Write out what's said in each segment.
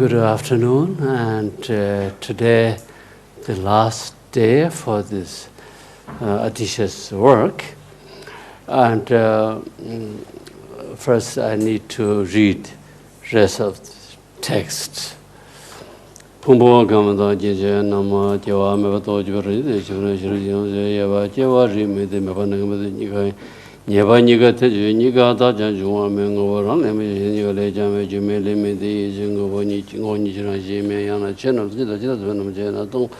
Good afternoon, and today the last day for this Adisha's work. And first I need to read rest of the text. Pumbo Gamada Jeja Nama Jawa Mevato Juri, the Yava Jawa Rimi, the Mevananga Nyeba Niga Teju, Niga Daja Juma Mengo, Niga Lejame, Jumeli, Medi, Jingo, Nijina, Jimena, Channel, Jena, don't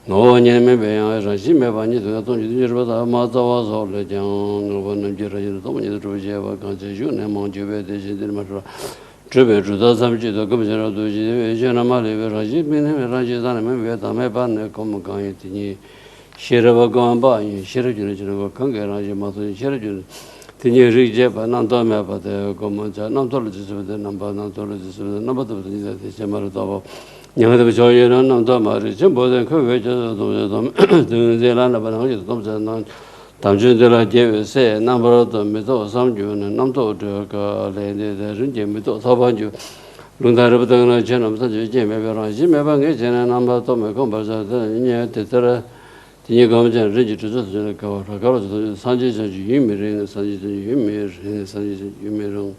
no Yeme, Rajime, Vani, Jirva, Mata was all the young one Jira, Java, Constitution, among Juve, the Jidimatra. Tribute to the subject of Governor Janamali, Rajim, Rajizan, Vietnam, Comagani. Shirava Gamba, Shirajun, Kanga, Shirajun, Tini Rijab, Nantome, but the Gomaja, Nantologist with the number, Nantologist with the number of the Samaritava, Yamada Joy, Nantoma, Jimbo, and Courage, the Zeland of an Thompson, Tamjun de la Jave, say, number of them, Mito, some June, and Namto, the Rinjim, Mito, Sabanju, Lundarabana, Jenam, such a Jim, Jim, Evangel, and number of Tom, Compas, Tinha Gamjan registered the cover, Sanjay Yumir, Sanjay Yumir, Sanjay Yumirong.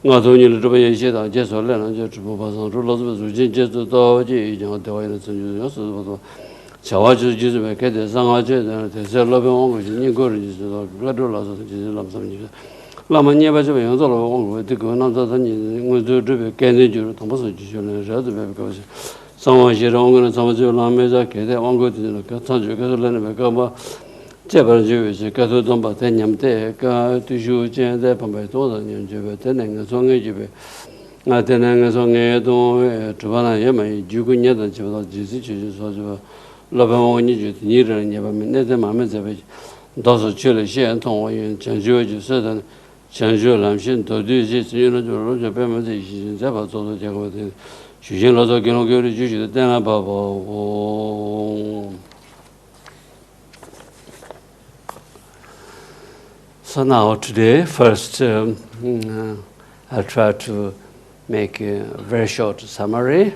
Not only the Rubayasha, just or Lena, just Rulos, just the Doji, the Chawaja, Joseph, Sangaja, and the Zelobon, which is new gorgeous, the Gladulas of the Lamrim. Lamania Bajo, with the Gonatan, was to do a candidate, Thomas, because someone she wrong and some Lameza, they won't go to the Catanjo, Catalan, Jabber Jewish, Catotomba, Tenyam Te, to shoot Jan, the Pambato, and Java, Tenang, Song Ejebe, Tenang, Song Edo, Tavana Yama, Jugunya, and Chival, Jesus, Lavamoni, neither and Yavam, Nether Mamazavich, Dosso Chile, she and Tom, and Chanjo, certain Chanjo Lamshin, to do this, you know, Roger Pemazation, Java, so the Jago. So now today, first I'll try to make a very short summary,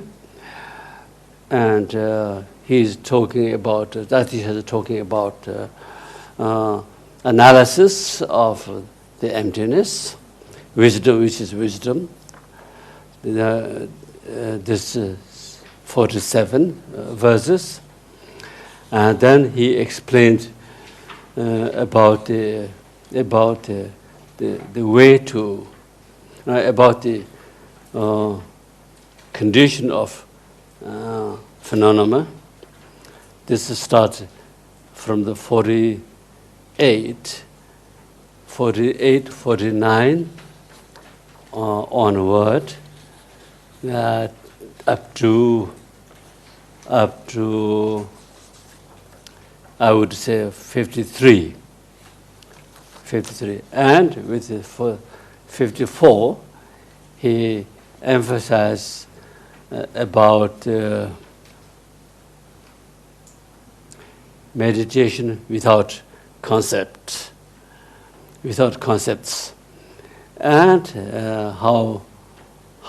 and he's talking about that he is talking about analysis of the emptiness, wisdom, which is wisdom. This 47 verses, and then he explained about the way to about the condition of phenomena. This starts from the 48, 49 onward. Up to I would say 53, and with the 54 he emphasized about meditation without concepts, and how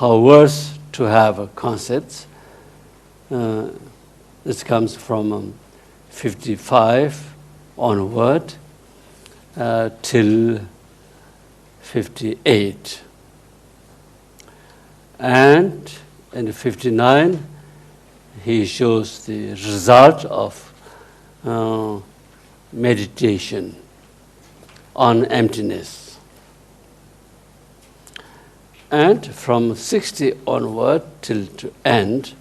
worse to have concepts. This comes from 55 onward till 58. And in 59, he shows the result of meditation on emptiness. And from 60 onward till to end,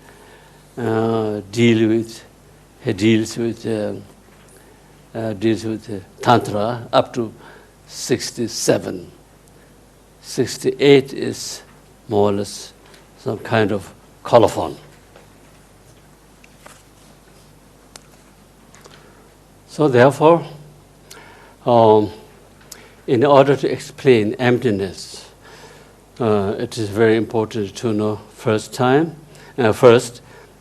deals with Tantra up to 67. 68 is more or less some kind of colophon. So therefore, in order to explain emptiness, it is very important to know first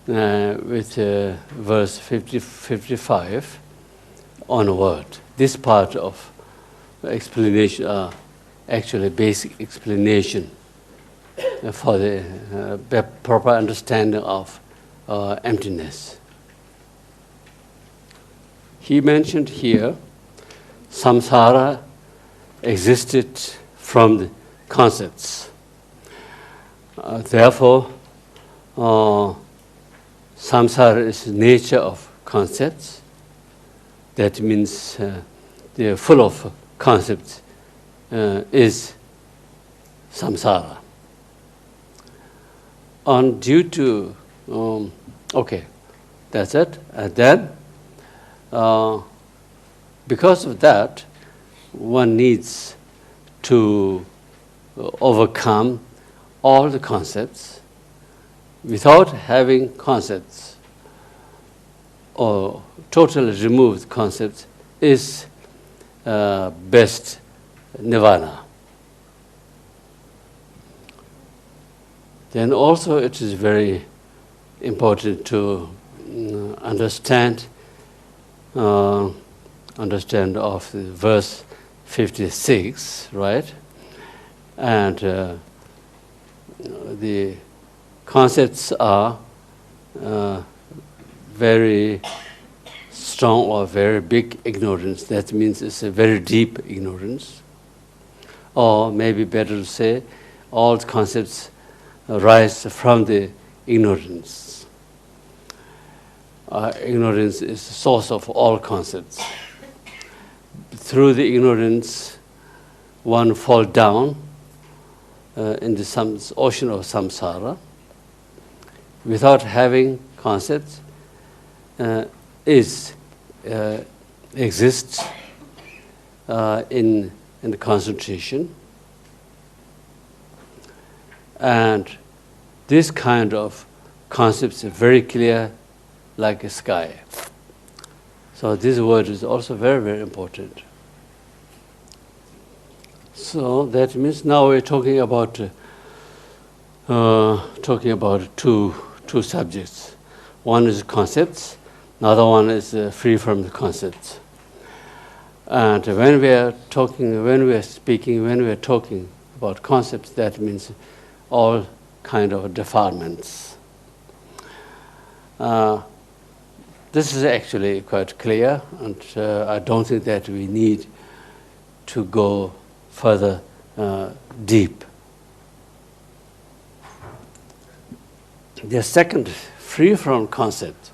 with verse 55 onward. This part of explanation, actually basic explanation for the proper understanding of emptiness. He mentioned here, samsara existed from the concepts. Therefore, samsara is the nature of concepts. That means they are full of concepts is samsara. And due to, okay, that's it. And then, because of that, one needs to overcome all the concepts. Without having concepts or totally removed concepts is best nirvana. Then also it is very important to understand of the verse 56, right? And the concepts are very strong or very big ignorance. That means it's a very deep ignorance. Or maybe better to say, all concepts arise from the ignorance. Ignorance is the source of all concepts. Through the ignorance, one falls down in the ocean of samsara. Without having concepts, exists in the concentration. And this kind of concepts are very clear like a sky. So this word is also very, very important. So that means now we're talking about two subjects. One is concepts, another one is free from the concepts. And when we are talking about concepts, that means all kind of defilements. This is actually quite clear, and I don't think that we need to go further deep. The second, free from concept,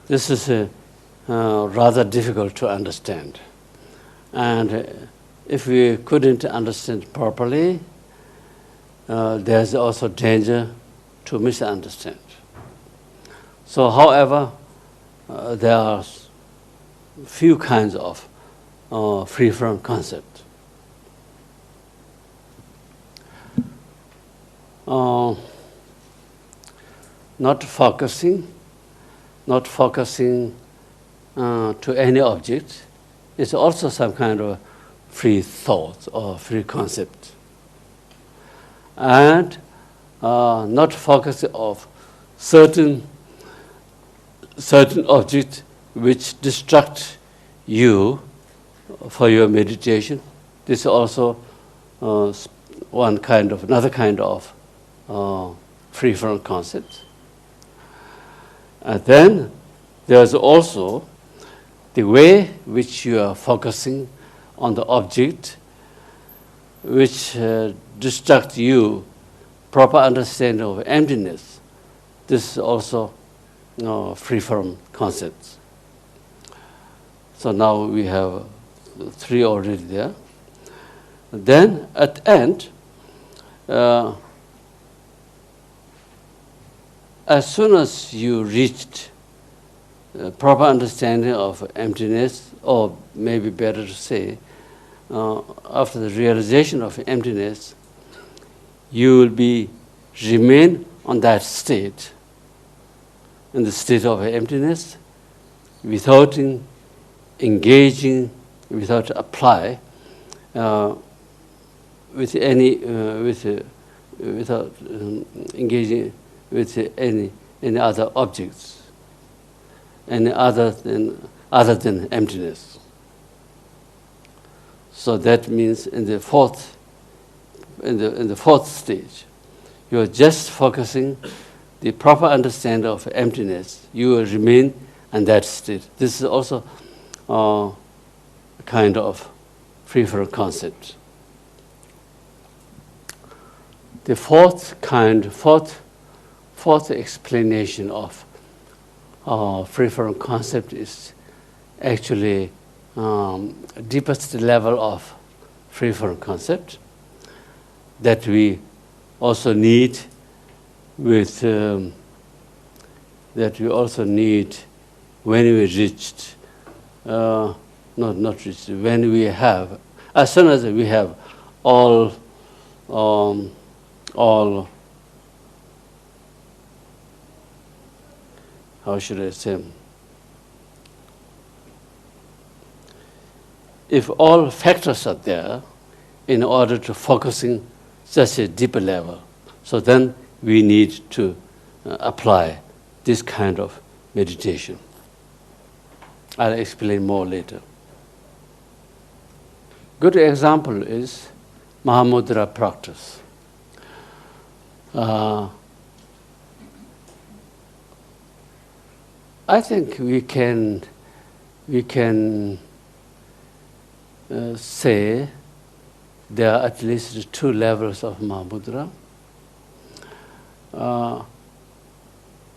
this is rather difficult to understand. And if we couldn't understand properly, there's also danger to misunderstand. So, however, there are few kinds of free from concept. Not focusing to any object is also some kind of free thought or free concept. And not focusing of certain object which distract you for your meditation. This is also another kind of free from concept. And then there's also the way which you are focusing on the object which distract you proper understanding of emptiness. This is also free from concepts. So now we have three already there. Then at the end, as soon as you reached proper understanding of emptiness, or maybe better to say, after the realization of emptiness, you will remain on that state, in the state of emptiness, without engaging, without apply, without engaging with any other objects, any other than emptiness. So that means in the fourth stage, you are just focusing the proper understanding of emptiness, you will remain in that state. This is also a kind of free-from concept. The fourth explanation of free-from concept is actually deepest level of free-from concept that we also need with that we also need when we reached not reached when we have, as soon as we have all how should I say, if all factors are there in order to focusing such a deeper level, so then we need to apply this kind of meditation. I'll explain more later. Good example is Mahamudra practice. I think we can say there are at least two levels of Mahamudra.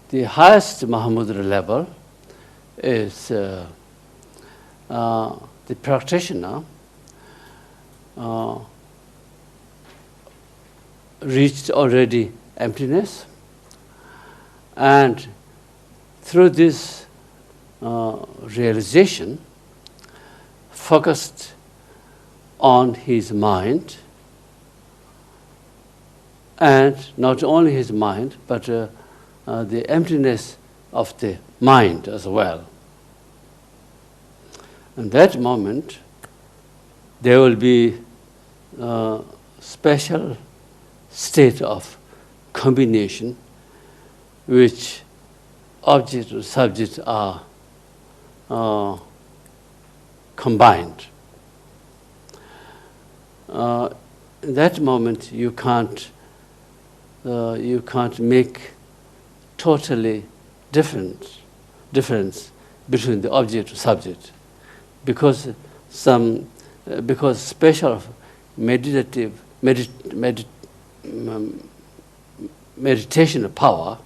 The highest Mahamudra level is the practitioner reached already emptiness, and through this realization, focused on his mind, and not only his mind, but the emptiness of the mind as well. In that moment, there will be a special state of combination which object and subject are combined. In that moment, you can't make totally difference between the object and subject, because special meditation power,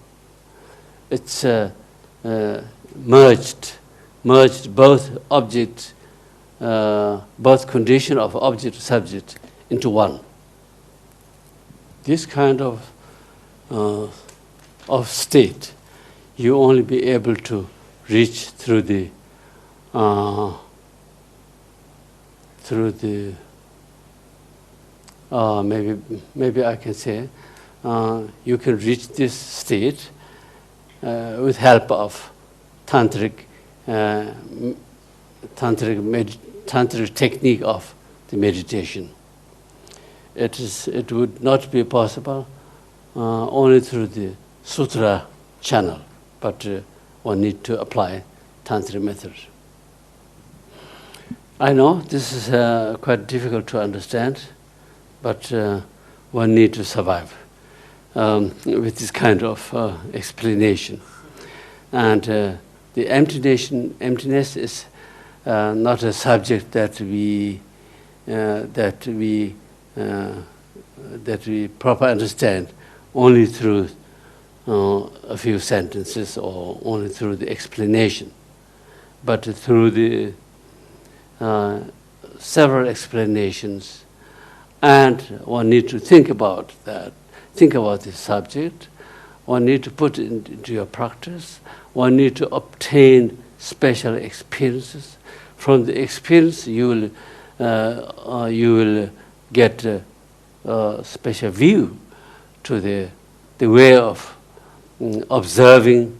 it's merged both object, both condition of object and subject into one. This kind of state you only be able to reach through the maybe I can say you can reach this state with help of tantric technique of the meditation. It would not be possible only through the sutra channel, but one need to apply tantric method. I know this is quite difficult to understand, but one need to survive with this kind of explanation. And the emptiness is not a subject that we properly understand only through a few sentences or only through the explanation, but through the several explanations, and one need to think about that. Think about the subject. One need to put it into your practice. One need to obtain special experiences. From the experience, you will get a special view to the way of observing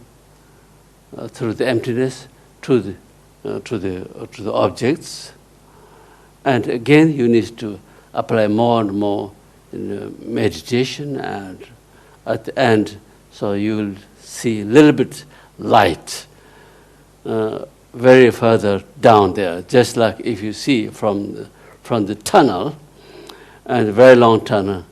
through the emptiness to the objects. And again, you need to apply more and more in meditation, and at the end, so you will see a little bit light very further down there, just like if you see from the tunnel, and a very long tunnel,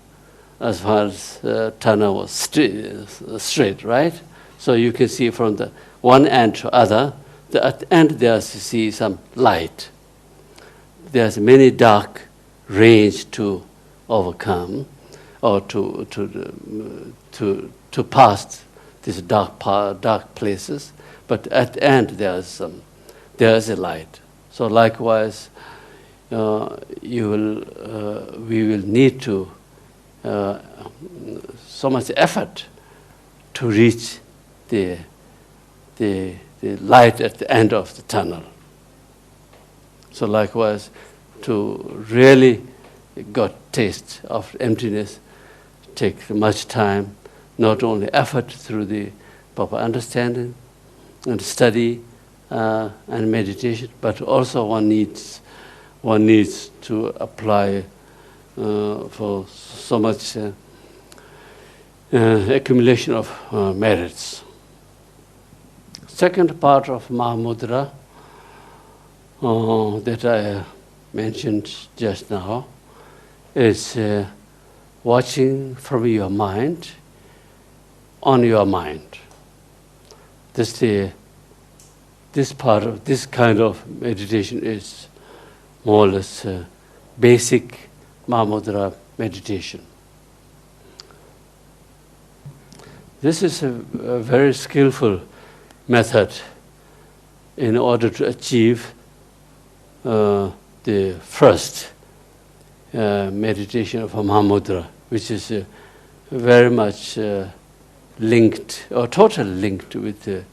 as far as tunnel was straight, right? So you can see from the one end to other, at the end there's you see some light. There's many dark range to overcome, or to pass these dark places. But at the end there's a light. So likewise, we will need to so much effort to reach the light at the end of the tunnel. So likewise, to really got taste of emptiness take much time, not only effort through the proper understanding and study and meditation, but also one needs to apply for so much accumulation of merits. Second part of Mahamudra that I mentioned just now is watching from your mind on your mind. This part of this kind of meditation is more or less basic Mahamudra meditation. This is a very skillful method in order to achieve the first meditation of Mahamudra, which is very much linked, or totally linked with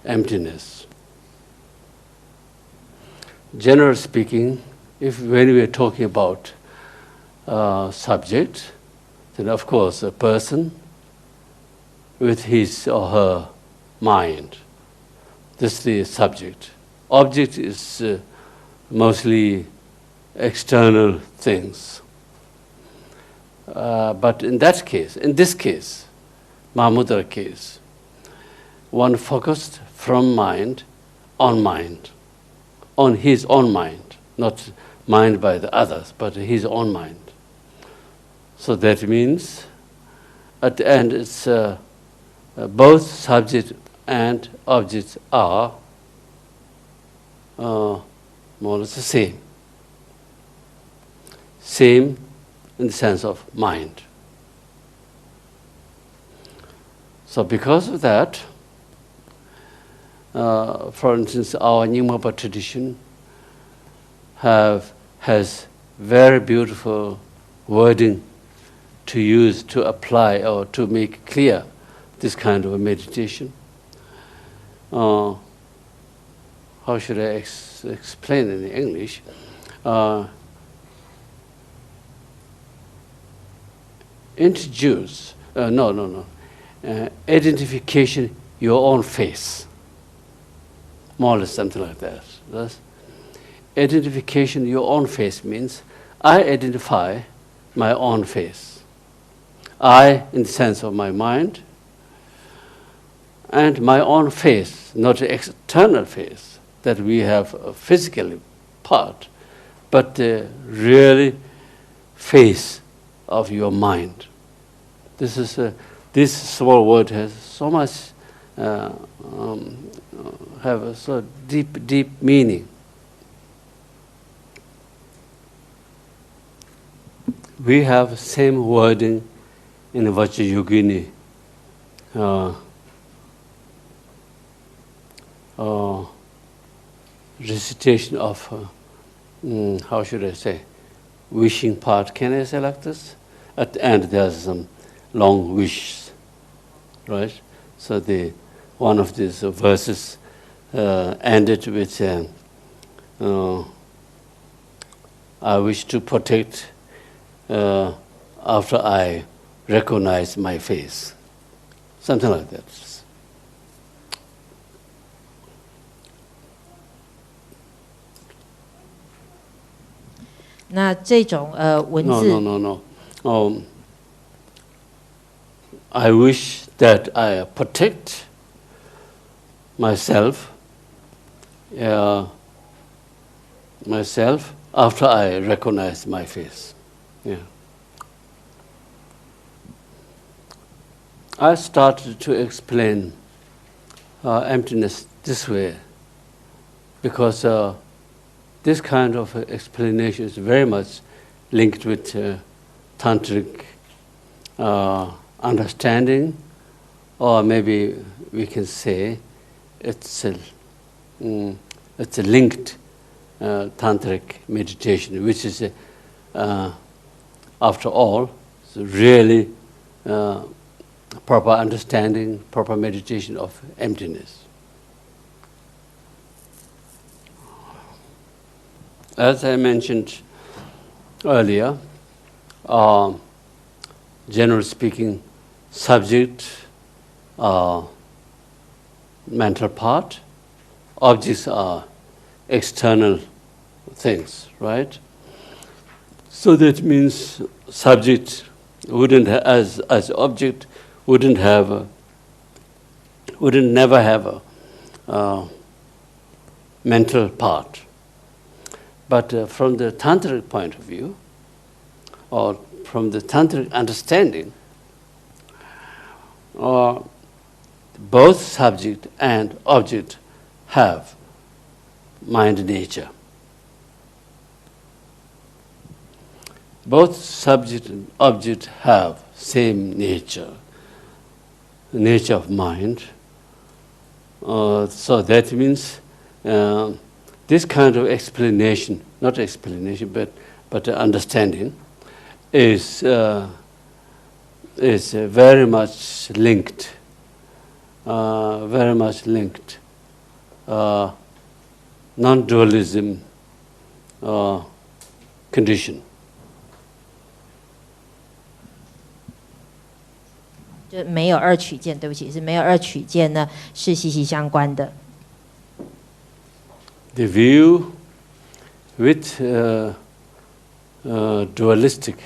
emptiness. Generally speaking, when we are talking about subject, then of course a person with his or her mind. This is the subject. Object is mostly external things. But in this case, Mahamudra case, one focused from mind, on his own mind, not mind by the others, but his own mind. So that means, at the end, it's both subject and objects are more or less the same. Same in the sense of mind. So because of that, for instance, our Nyingmapa tradition has very beautiful wording to use, to apply, or to make clear this kind of a meditation. How should I explain in English? Introduce, identification your own face. More or less something like that. Thus, identification your own face means I identify my own face. I, in the sense of my mind, and my own face, not the external face that we have a physical part, but the really face of your mind. This small word has so much, have a so deep meaning. We have same wording in the Vajrayogini. Recitation of, how should I say, wishing part. Can I say like this? At the end there's some long wishes, right? So one of these verses ended with, I wish to protect after I recognize my face. Something like that. No. I wish that I protect myself after I recognize my face. Yeah. I started to explain emptiness this way because this kind of explanation is very much linked with tantric understanding, or maybe we can say it's a linked tantric meditation, which is after all really proper understanding, proper meditation of emptiness. As I mentioned earlier, generally speaking, subject, mental part, objects are external things, right? So that means subject wouldn't as object wouldn't never have a mental part. But from the tantric point of view, or from the tantric understanding, both subject and object have mind nature. Both subject and object have same nature of mind. So that means this kind of explanation, not explanation, but understanding, is very much linked, non-dualism condition. 就没有二取见，对不起，是没有二取见呢，是息息相关的。The view with dualistic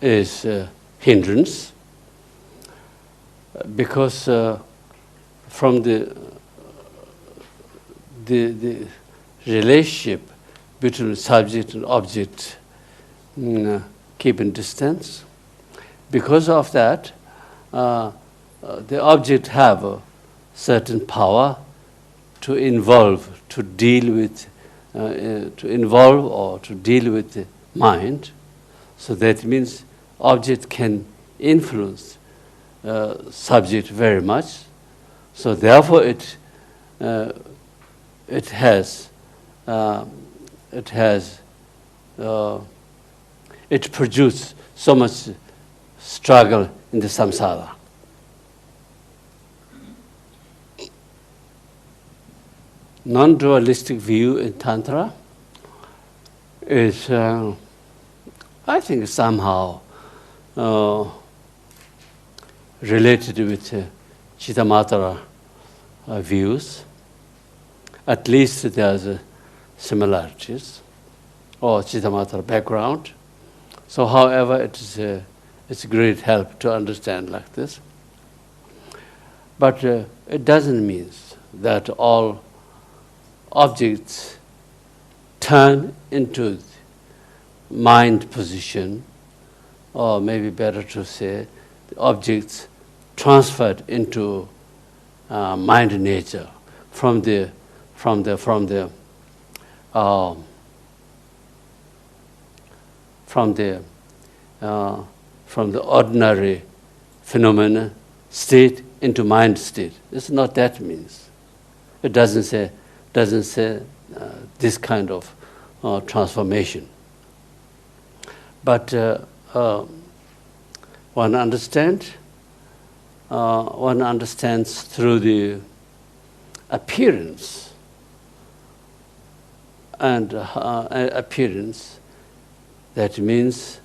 is hindrance, because from the relationship between subject and object keeping distance. Because of that, the object have a certain power to involve, to deal with, or to deal with the mind. So that means object can influence subject very much. So therefore, it produces so much struggle in the samsara. Non-dualistic view in Tantra is, I think, somehow related with Chittamatra views. At least there's similarities, or Chittamatra background. So, however, it's a great help to understand like this. But it doesn't mean that all objects turn into mind position, or maybe better to say, the objects transferred into mind nature from the ordinary phenomena state into mind state. It's not that means. It doesn't say this kind of transformation. But one understands through the appearance, and appearance. That means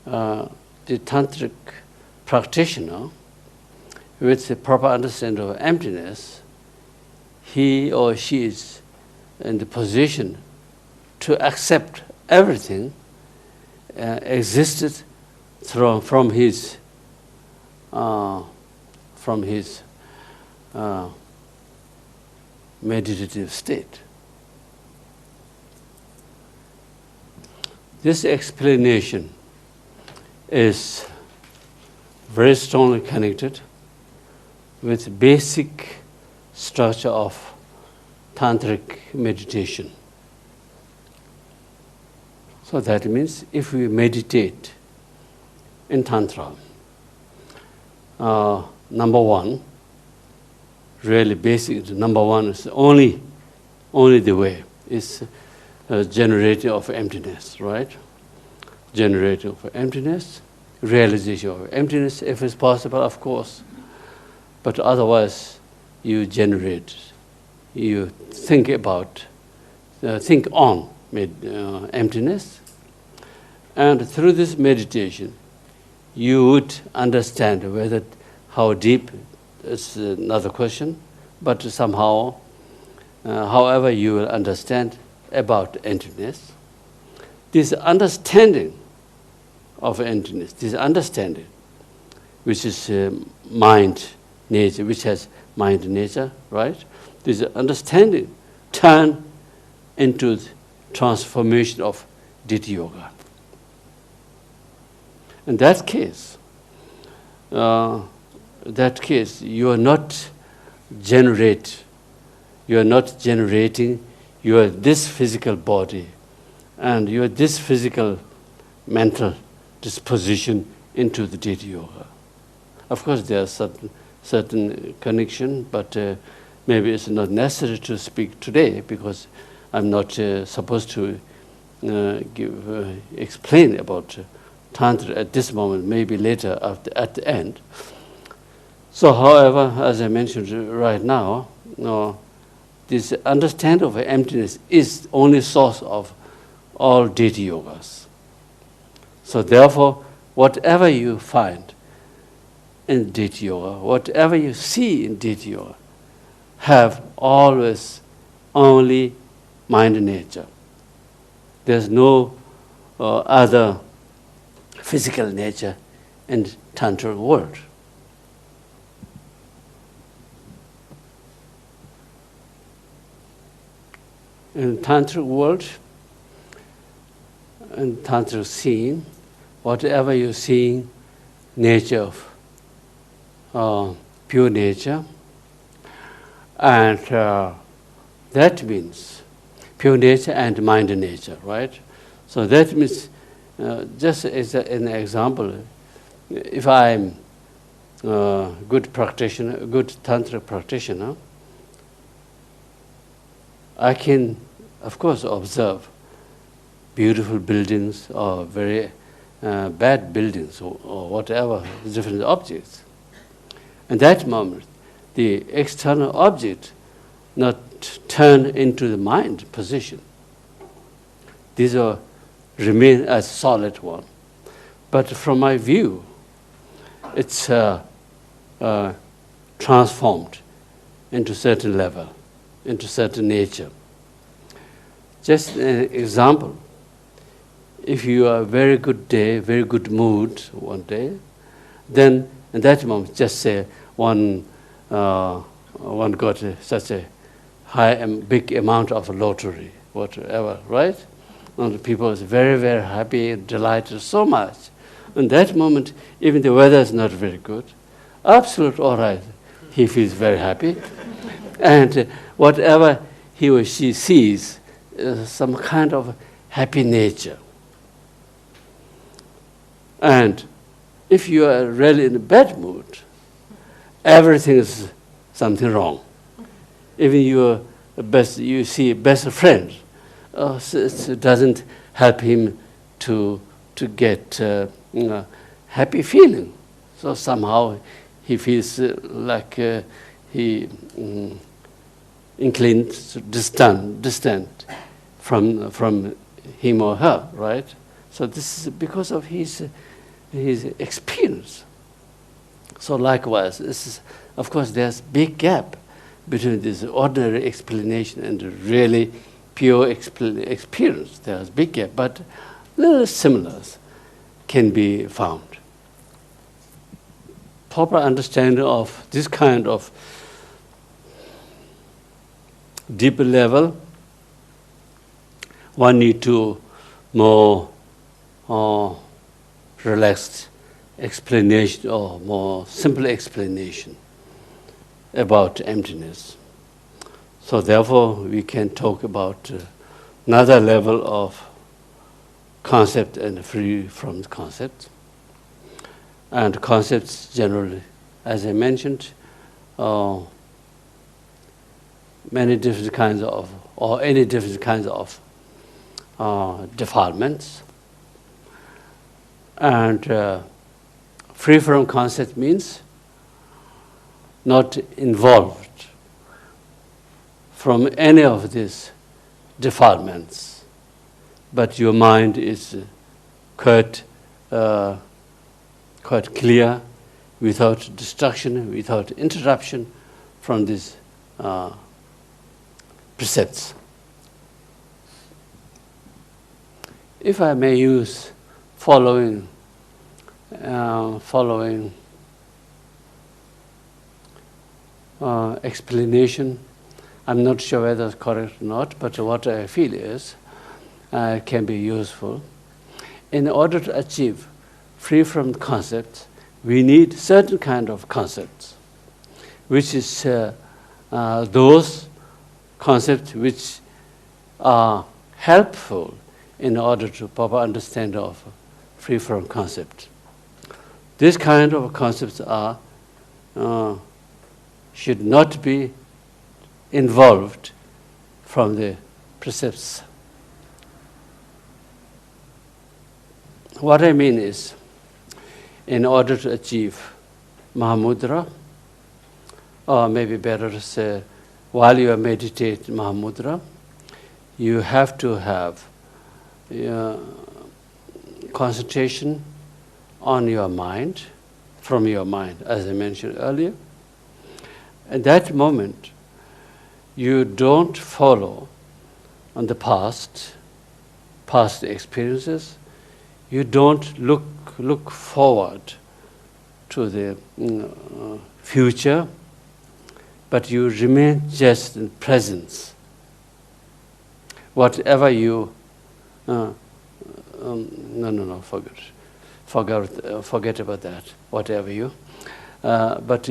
the tantric practitioner, with the proper understanding of emptiness, he or she is in the position to accept everything existed from his meditative state. This explanation is very strongly connected with basic structure of tantric meditation. So that means if we meditate in Tantra, number one, really basic, number one is only the way is generating of emptiness, right? Generating of emptiness, realization of emptiness, if it's possible, of course. But otherwise, you generate, you think about, think on emptiness. And through this meditation, you would understand whether how deep is another question, but somehow, however you will understand about emptiness, this understanding of emptiness, this understanding, which is mind nature, which has mind nature, right? This understanding turn into the transformation of Ditthi Yoga. In that case, you are not generating this physical body and this physical mental disposition into the Ditthi Yoga. Of course, there are certain connection, but maybe it's not necessary to speak today because I'm not supposed to explain about Tantra at this moment, maybe later at the end. So, however, as I mentioned right now, this understanding of emptiness is only source of all Ditthi Yogas. So therefore, whatever you find in Ditthi Yoga, whatever you see in Ditthi Yoga, have always only mind nature. There's no other physical nature in Tantra world. In Tantra world, in Tantra scene, whatever you see, nature of pure nature, and that means pure nature and mind nature, right? So that means, just as an example, if I'm a good practitioner, a good Tantra practitioner, I can, of course, observe beautiful buildings or very bad buildings or whatever, different objects. In that moment, the external object not turn into the mind position. These are remain as solid one. But from my view, it's transformed into certain level, into certain nature. Just an example, if you are a very good day, very good mood one day, then in that moment, just say one got such a high and big amount of lottery, whatever, right? And the people is very, very happy, delighted so much. In that moment, even the weather is not very good, absolutely all right. He feels very happy. And whatever he or she sees, some kind of happy nature. And if you are really in a bad mood, everything is something wrong. Even you see best friend, it doesn't help him to get happy feeling. So somehow he feels like he inclined to distant from him or her, right? So this is because of his experience. So likewise, of course, there's big gap between this ordinary explanation and the really pure experience. There's big gap, but little similars can be found. Proper understanding of this kind of deeper level, one need to more relaxed explanation or more simple explanation about emptiness. So therefore, we can talk about another level of concept and free from concept. And concepts generally, as I mentioned, many different kinds of, or any different kinds of defilements. And free from concept means not involved from any of these defilements, but your mind is quite clear, without distraction, without interruption from these precepts. If I may use following explanation, I'm not sure whether it's correct or not, but what I feel is can be useful. In order to achieve free from concepts, we need certain kind of concepts, which is those concepts which are helpful in order to proper understand of free from concept. This kind of concepts are should not be involved from the precepts. What I mean is, in order to achieve Mahamudra, or maybe better to say, while you are meditating Mahamudra, you have to have concentration on your mind, from your mind, as I mentioned earlier. At that moment, you don't follow on the past experiences. You don't look forward to the future, but you remain just in presence. Whatever you forget about that. Whatever you, but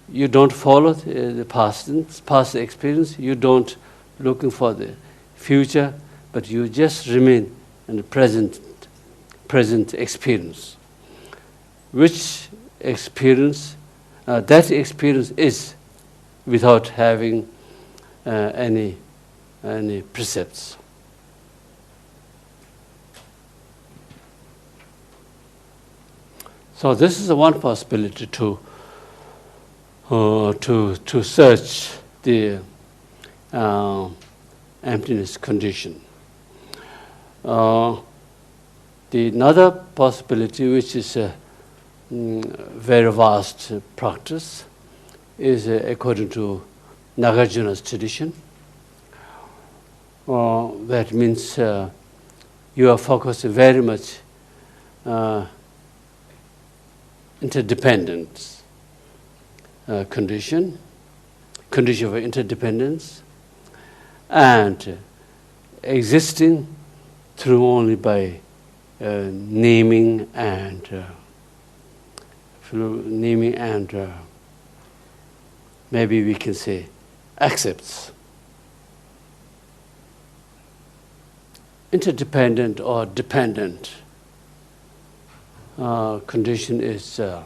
you don't follow the past experience. You don't looking for the future, but you just remain in the present experience. Which experience? That experience is without having any precepts. So this is the one possibility to search the emptiness condition. The another possibility, which is a very vast practice, is according to Nagarjuna's tradition. That means you are focused very much interdependence condition of interdependence, and existing through only by naming and maybe we can say accepts. Interdependent or dependent condition is there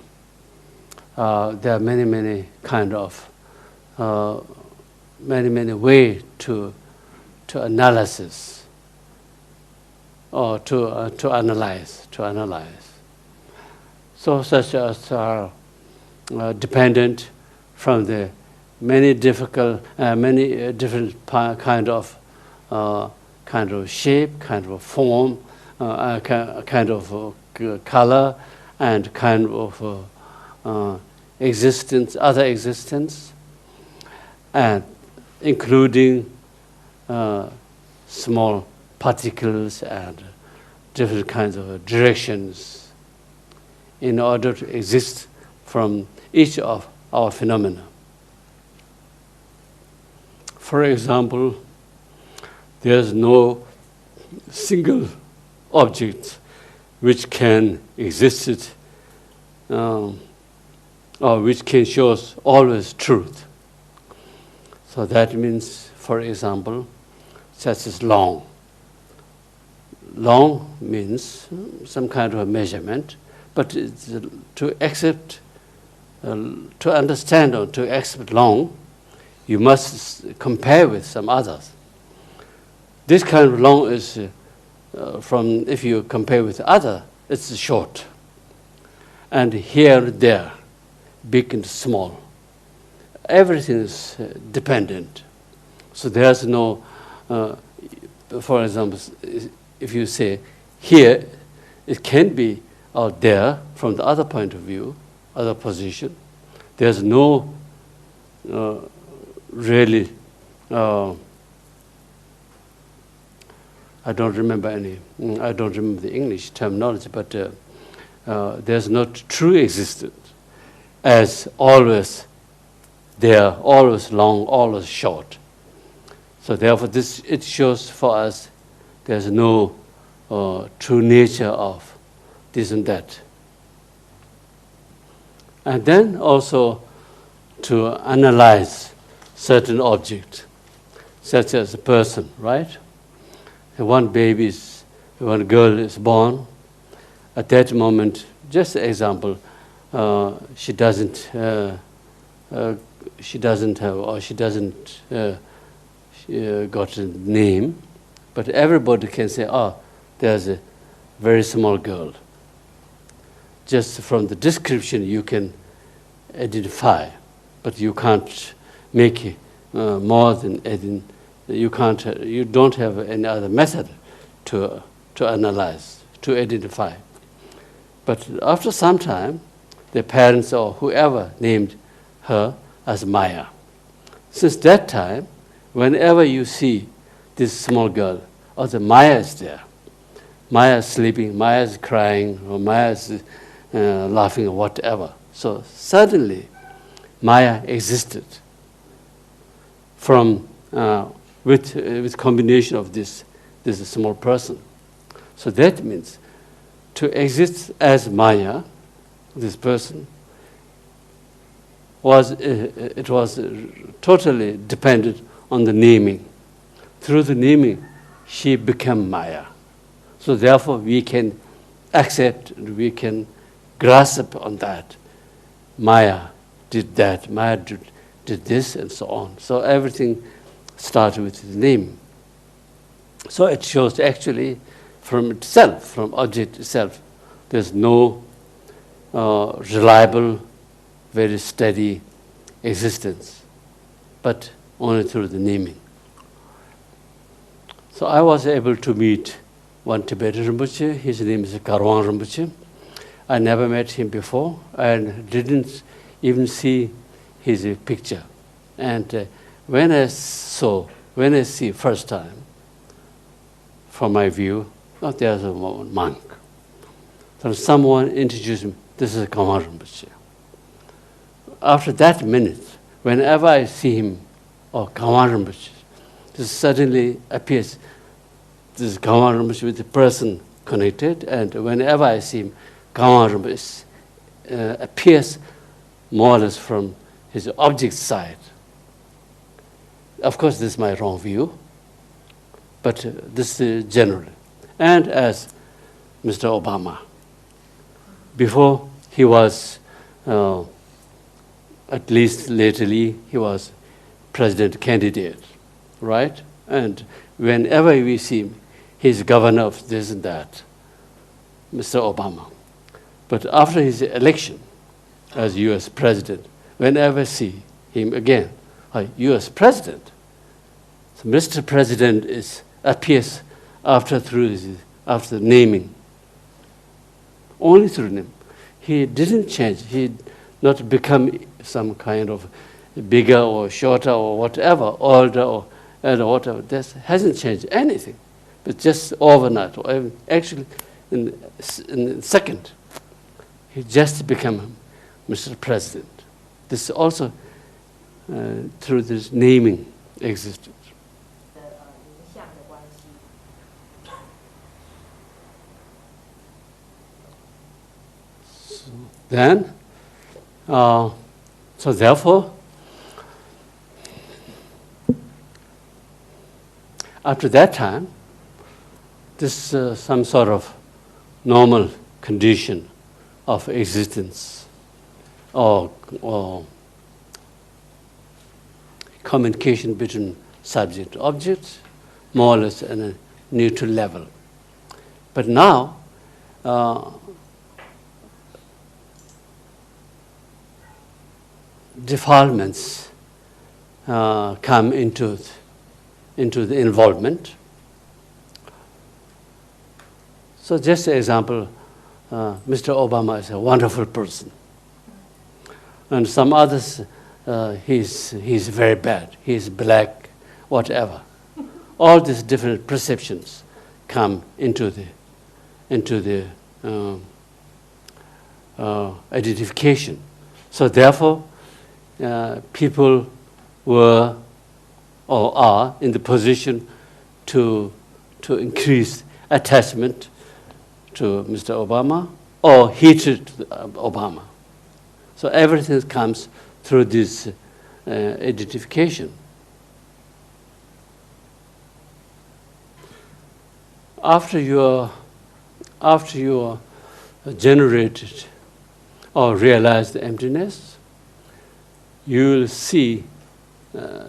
are many kind of many way to analysis or to analyze. So such as are dependent from the many different kind of shape, kind of form, kind of color, and kind of existence, other existence, and including small particles and different kinds of directions in order to exist from each of our phenomena. For example, there's no single object which can exist or which can show us always truth. So that means, for example, such as long. Long means some kind of a measurement, but it's, to accept, to understand or to accept long, you must compare with some others. This kind of long is from, if you compare with other, it's short. And here and there, big and small. Everything is dependent. So there's no, for example, if you say here, it can be out there from the other point of view, other position. There's no really, I don't remember the English terminology, but there's not true existence as always there, always long, always short. So therefore this, it shows for us there's no true nature of this and that. And then also to analyze certain object, such as a person, right? One girl is born. At that moment, just an example, she doesn't have, or she doesn't got a name, but everybody can say, oh, there's a very small girl. Just from the description you can identify, but you can't make it more than you don't have any other method to analyze, to identify. But after some time, the parents or whoever named her as Maya. Since that time, whenever you see this small girl, or the Maya is there, Maya is sleeping, Maya is crying, or Maya is laughing, or whatever. So suddenly, Maya existed from with combination of this small person. So that means to exist as Maya, this person, was totally dependent on the naming. Through the naming, she became Maya. So therefore, we can accept, we can grasp on that. Maya did that, Maya did this, and so on. So everything started with the name. So it shows actually from itself, from object itself, there's no reliable, very steady existence, but only through the naming. So I was able to meet one Tibetan Rinpoche. His name is Karwan Rinpoche. I never met him before and didn't even see his picture. And when I see first time, from my view, oh, there's a monk. So someone introduced me, this is Karwan Rinpoche. After that minute, whenever I see him, or Karwan Rinpoche, this suddenly appears, this is Karwan Rinpoche with the person connected, and whenever I see him, Karwan Rinpoche appears more or less from his object side. Of course, this is my wrong view, but this is generally. And as Mr. Obama, before he was, at least lately, he was president candidate, right? And whenever we see him, he's governor of this and that, Mr. Obama. But after his election as U.S. president, whenever I see him again, U.S. president, so Mr. President appears after naming, only through name. He didn't change. He not become some kind of bigger or shorter or whatever, older or whatever. That hasn't changed anything, but just overnight, or actually in a second, he just became Mr. President. This also through this naming existed. So Then, so therefore, after that time, this is some sort of normal condition of existence or communication between subject and object, more or less at a neutral level. But now, defilements come into the involvement. So just an example, Mr. Obama is a wonderful person. And some others, he's very bad, he's black, whatever. All these different perceptions come into the identification. So therefore, people were or are in the position to increase attachment to Mr. Obama or hatred to Obama. So everything comes through this identification. After you are generated or realize the emptiness, you will see,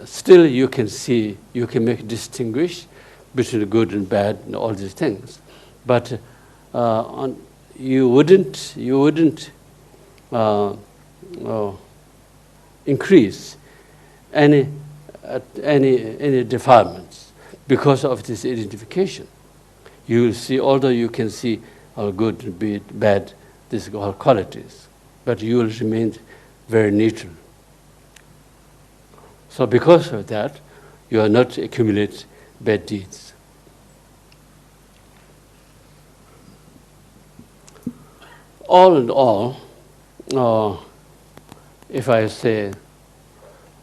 still you can see, you can make distinguish between good and bad and all these things. But you wouldn't increase any defilements because of this identification. You will see, although you can see all good and bad, these all qualities, but you will remain very neutral. So because of that, you are not accumulate bad deeds. All in all, if I say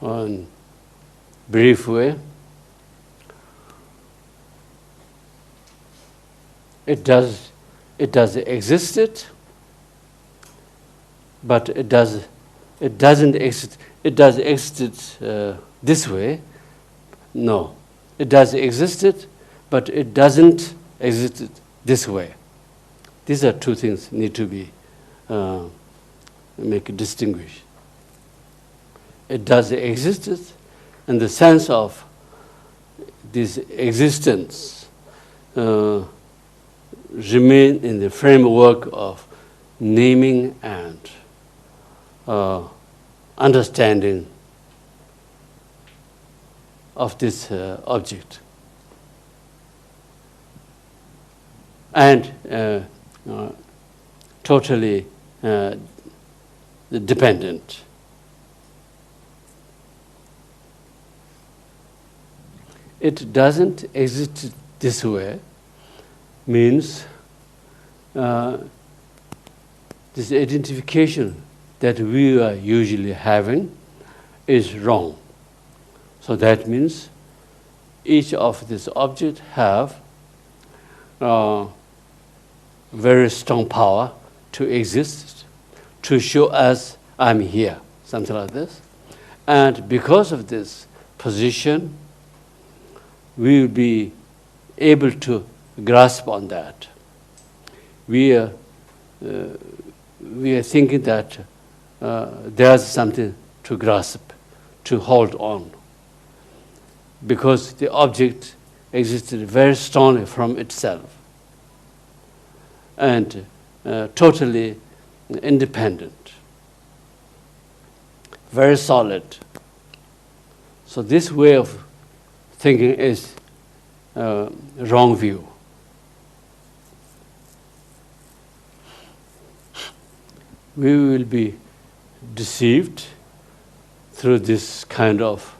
in brief way, it does exist, but it doesn't exist. It does exist this way. No, it does exist, but it doesn't exist this way. These are two things need to be make a distinguish. It does exist in the sense of this existence remain in the framework of naming and understanding of this object. And totally dependent. It doesn't exist this way means this identification that we are usually having is wrong. So that means each of these objects have very strong power to exist, to show us I'm here, something like this. And because of this position, we will be able to grasp on that. We are thinking that there's something to grasp, to hold on, because the object existed very strongly from itself and totally independent, very solid. So this way of thinking is wrong view. We will be deceived through this kind of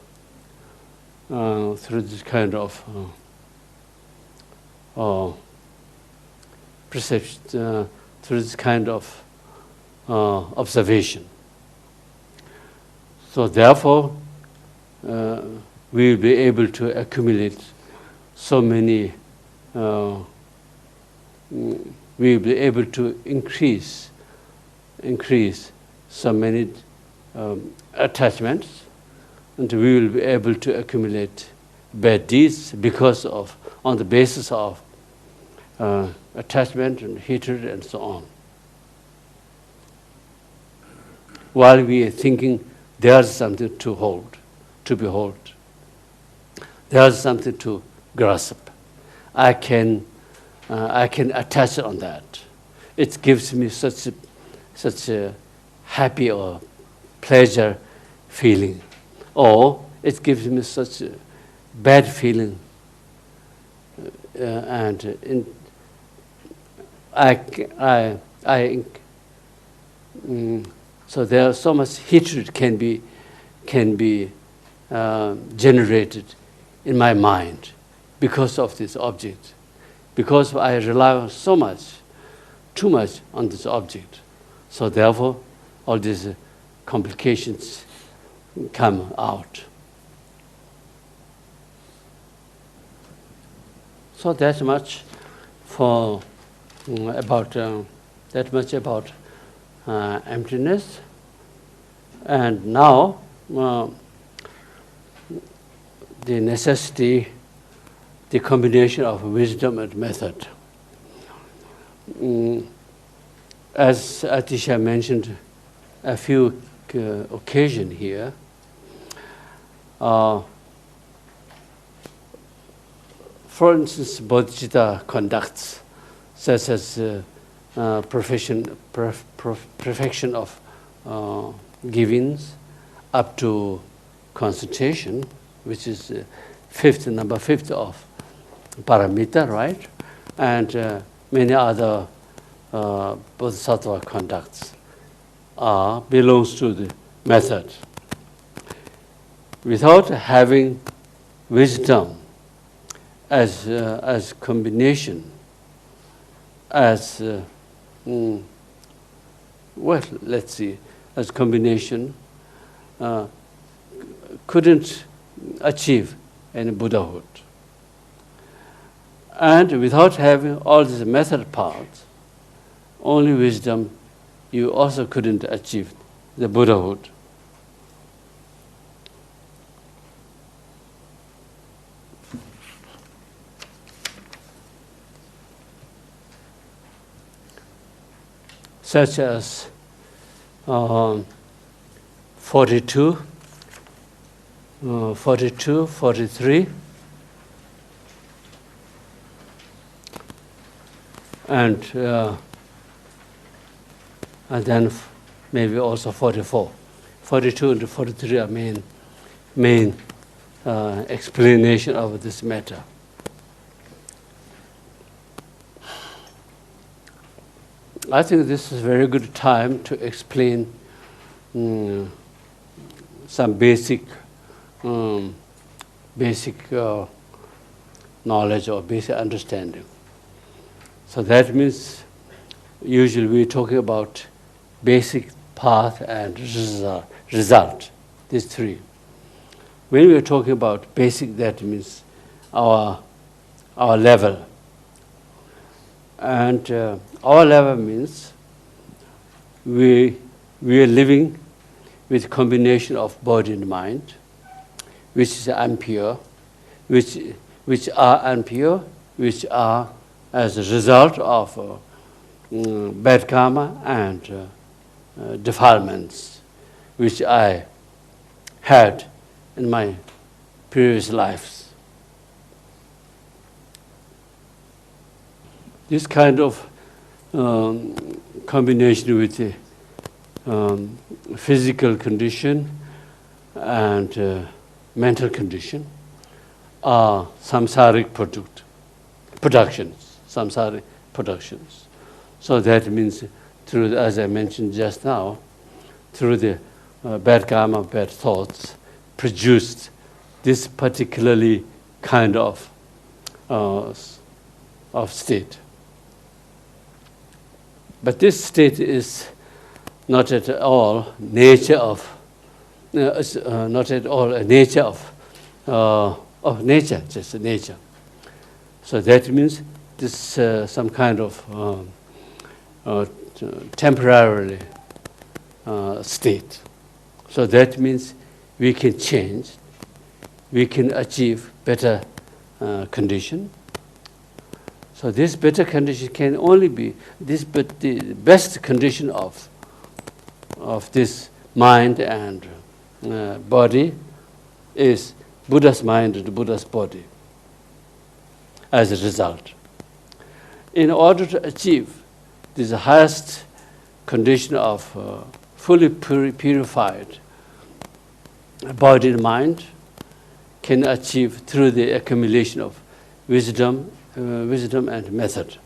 perception, through this kind of observation. So therefore, we will be able to accumulate so many. We will be able to increase increase so many attachments, and we will be able to accumulate bad deeds on the basis of attachment and hatred and so on. While we are thinking there's something to hold, to behold, there's something to grasp. I can attach on that. It gives me such a happy or pleasure feeling, or it gives me such a bad feeling, so there so much hatred can be generated in my mind because of this object, because I rely too much on this object. So therefore, all these complications come out. So that's much about emptiness. And now the necessity, the combination of wisdom and method. As Atisha mentioned a few occasions here, for instance, bodhicitta conducts, such as perfection of givings, up to concentration, which is number fifth of paramita, right? And many other bodhisattva conducts belongs to the method. Without having wisdom as combination, as combination, couldn't achieve any Buddhahood. And without having all these method parts, only wisdom, you also couldn't achieve the Buddhahood. Such as 42, 43, and then maybe also 44. 42 and 43 are main explanation of this matter. I think this is a very good time to explain some basic knowledge or basic understanding. So that means usually we're talking about basic, path, and result, these three. When we're talking about basic, that means our level. And our level means we are living with combination of body and mind, which is impure, which are impure, which are as a result of bad karma and defilements, which I had in my previous lives. This kind of combination with the physical condition and mental condition are samsaric productions. So that means through, as I mentioned just now, through the bad karma, bad thoughts, produced this particularly kind of state. But this state is not at all nature of nature, just nature. So that means this some kind of temporarily state. So that means we can change, we can achieve better condition. So this better condition can only be this, but the best condition of this mind and body is Buddha's mind and Buddha's body as a result. In order to achieve this highest condition of fully purified body and mind, can achieve through the accumulation of wisdom and method.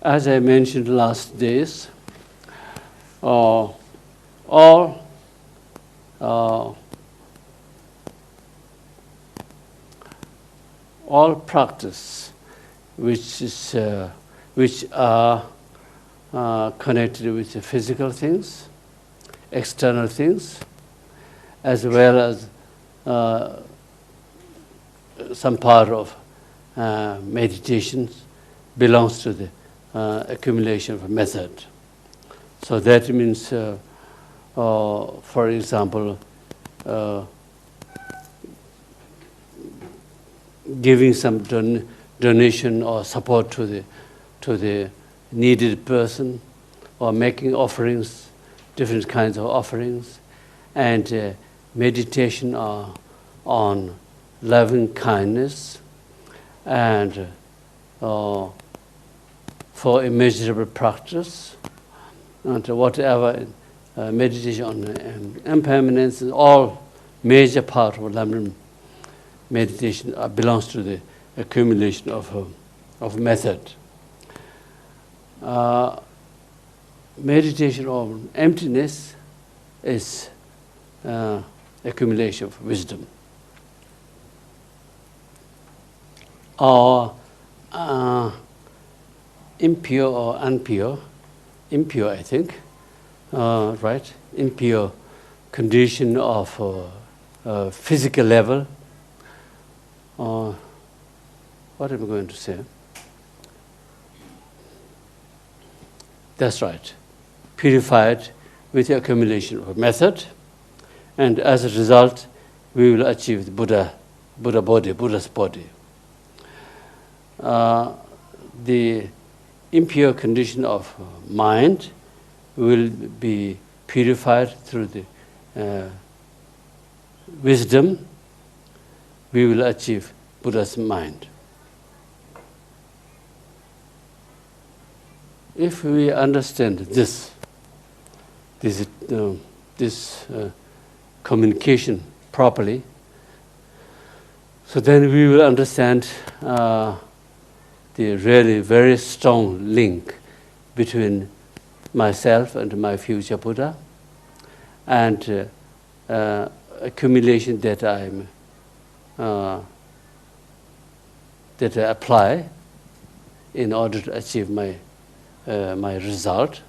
As I mentioned last days, all practice which are connected with the physical things, external things, as well as some part of meditation belongs to the accumulation of a method. So that means, for example, giving some donation or support to the needed person, or making offerings, different kinds of offerings, and meditation on loving kindness, and for immeasurable practice, and whatever meditation on impermanence is all major part of Lamrim meditation belongs to the accumulation of method. Meditation on emptiness is accumulation of wisdom. Or impure or impure, I think, right? Impure condition of physical level. What am I going to say? That's right. Purified with the accumulation of method, and as a result, we will achieve the Buddha's body. The impure condition of mind will be purified through the wisdom. We will achieve Buddha's mind. If we understand this communication properly, so then we will understand the really very strong link between myself and my future Buddha, and accumulation that I apply in order to achieve my result.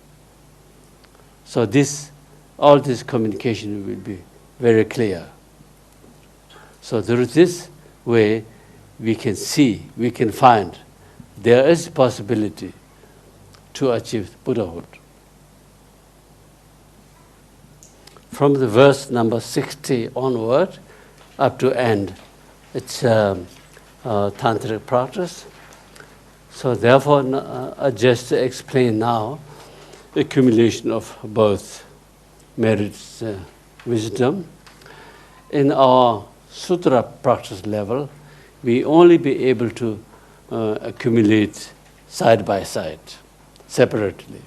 So all this communication will be very clear. So through this way, we can see, we can find there is possibility to achieve Buddhahood. From the verse number 60 onward, up to end, it's tantric practice. So therefore, I just explain now accumulation of both merits, wisdom. In our sutra practice level, we only be able to accumulate side by side, separately.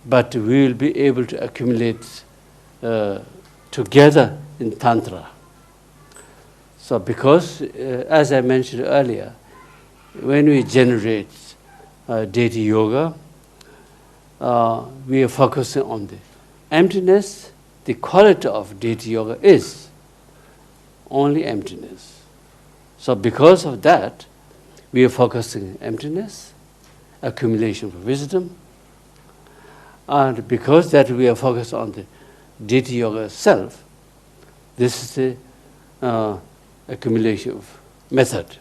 But we will be able to accumulate together in Tantra. So because, as I mentioned earlier, when we generate deity yoga, we are focusing on the emptiness. The quality of deity yoga is only emptiness. So because of that, we are focusing on emptiness, accumulation of wisdom, and because that we are focused on the deity yoga itself, this is the accumulation of method.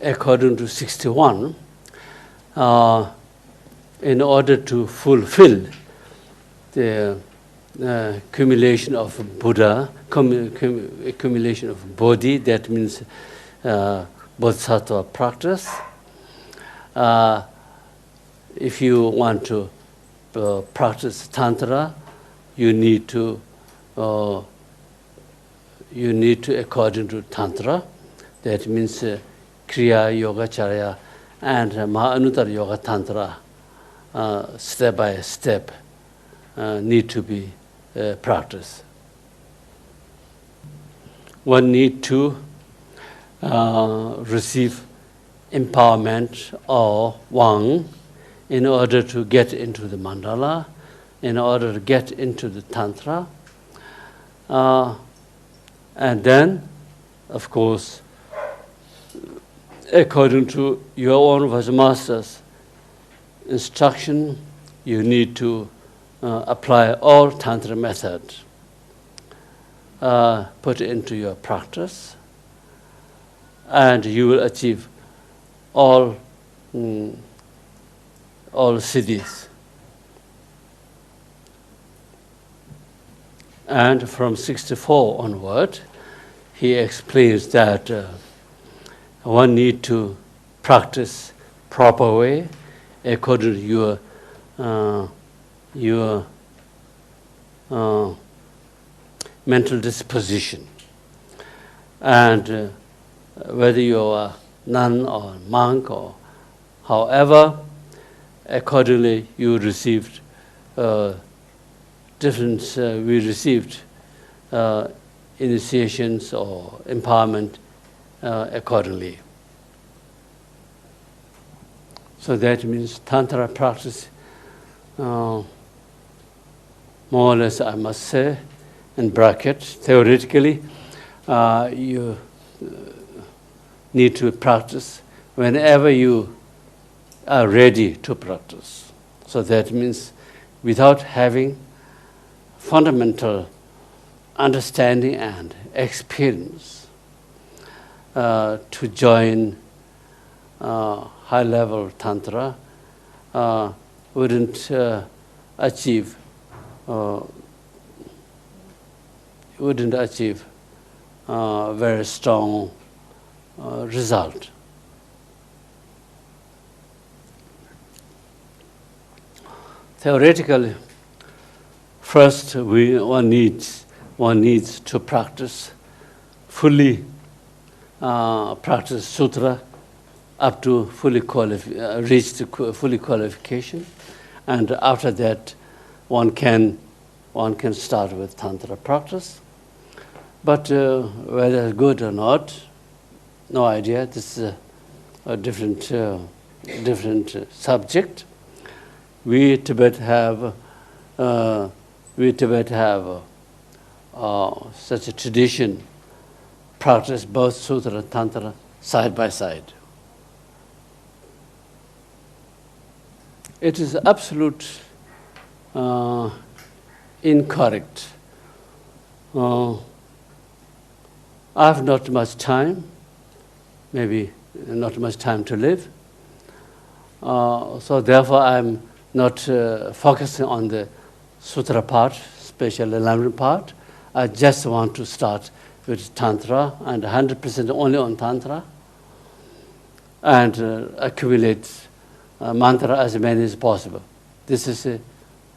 According to 61, in order to fulfill the accumulation of Buddha, accumulation of Bodhi, that means Bodhisattva practice. If you want to practice Tantra, you need to according to Tantra. That means Kriya, Yoga, Charya, and Mahanuttara Yoga Tantra, step by step, need to be practiced. One need to receive empowerment or Wang in order to get into the mandala, in order to get into the Tantra. And then, of course, according to your own Vajramaster's instruction, you need to apply all Tantra methods, put it into your practice, and you will achieve all siddhis. And from 64 onward, he explains that one need to practice proper way according to your mental disposition. And whether you are nun or monk or however, accordingly you received we received initiations or empowerment accordingly. So that means Tantra practice, more or less I must say, in brackets, theoretically, you need to practice whenever you are ready to practice. So that means without having fundamental understanding and experience to join high-level Tantra wouldn't achieve very strong result. Theoretically, first one needs to practice fully, practice sutra up to reach to fully qualification, and after that, one can start with Tantra practice. But whether it's good or not, no idea. This is a different subject. We Tibet have such a tradition, practice both sutra and Tantra side by side. It is absolute incorrect. I have not much time, maybe not much time to live. So therefore I'm not focusing on the sutra part, especially Lamrim part. I just want to start with Tantra and 100% only on Tantra and accumulate mantra as many as possible. This is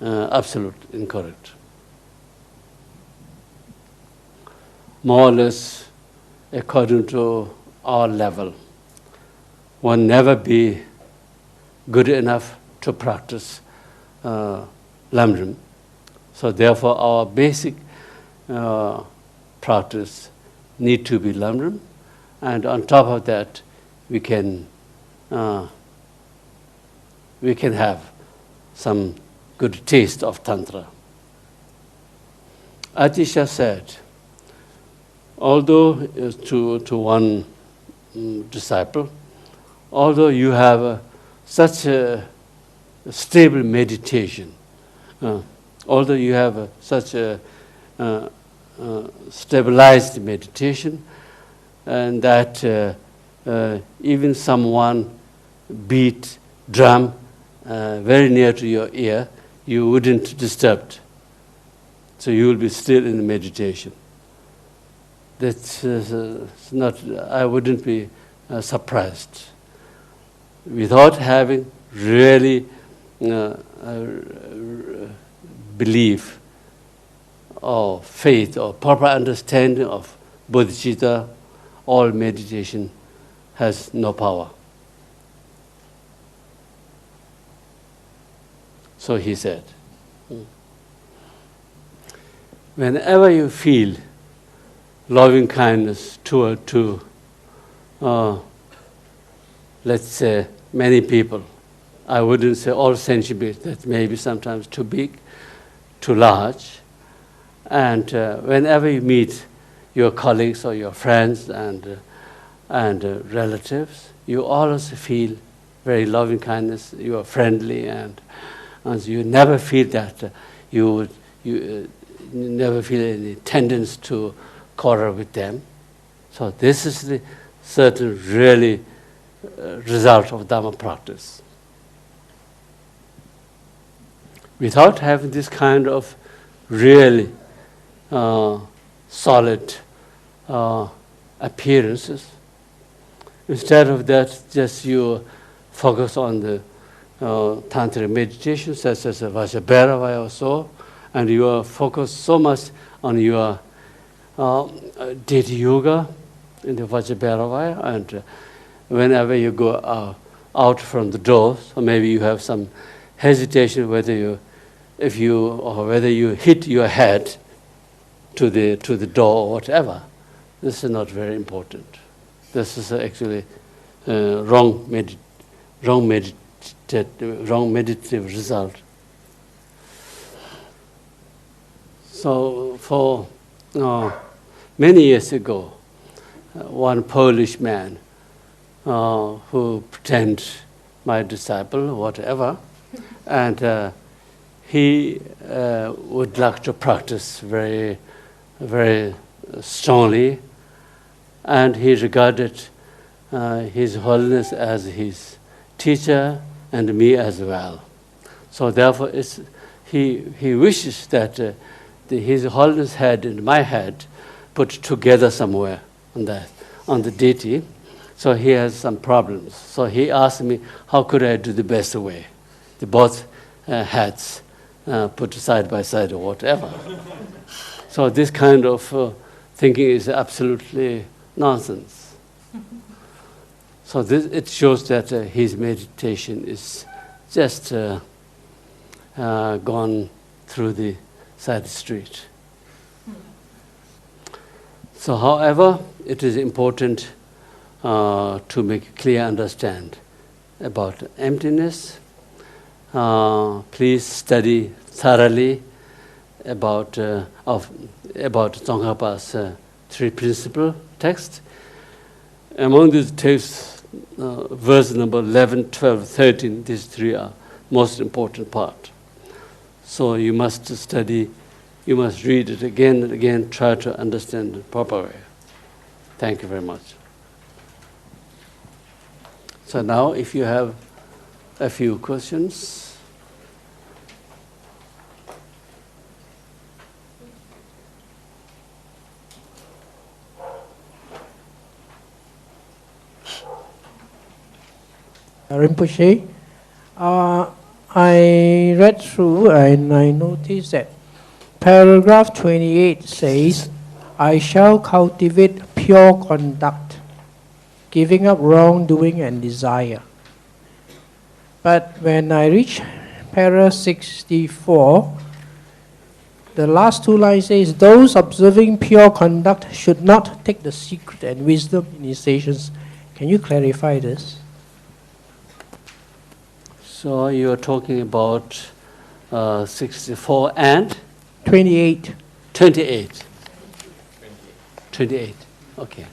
absolute incorrect. More or less, according to our level, one never be good enough to practice Lamrim. So therefore, our basic practice need to be Lamrim, and on top of that, we can have some good taste of Tantra. Atisha said, although to one disciple, although you have such a stable meditation, although you have such a stabilized meditation, and that even someone beat drum very near to your ear, you wouldn't disturb. So you will be still in meditation. That's not, I wouldn't be surprised. Without having really belief or faith or proper understanding of bodhicitta, all meditation has no power. So he said, whenever you feel loving kindness toward let's say many people, I wouldn't say all sentient beings, that may be sometimes too big, too large, and whenever you meet your colleagues or your friends and relatives, you always feel very loving kindness, you are friendly, and you never feel that you never feel any tendency to quarrel with them. So this is the certain really result of Dharma practice. Without having this kind of really solid appearances, instead of that, just you focus on the tantric meditation, such as Vajrabhaira or so, and you are focused so much on your deity yoga in the Vajrabhaira, and whenever you go out from the door, so maybe you have some hesitation whether you hit your head to the door or whatever. This is not very important. This is actually wrong meditative result. So for many years ago, one Polish man who pretended my disciple, whatever, and he would like to practice very, very strongly, and he regarded His Holiness as his teacher and me as well. So therefore, he wishes that His Holiness head and my head put together somewhere on the deity. So he has some problems. So he asked me, how could I do the best way? The both heads put side by side or whatever. So this kind of thinking is absolutely nonsense. So it shows that his meditation is just gone through the side street. So however, it is important to make a clear understand about emptiness. Please study thoroughly about Tsongkhapa's three principle text. Among these texts, verse number 11, 12, 13, these three are most important part. So you must study, you must read it again and again, try to understand it proper way. Thank you very much. So now, if you have a few questions. Rinpoche, I read through and I noticed that paragraph 28 says, I shall cultivate pure conduct, giving up wrongdoing and desire. But when I reach paragraph 64, the last two lines says, those observing pure conduct should not take the secret and wisdom initiations. Can you clarify this? So you're talking about 64 and? 28. 28. 28. Okay.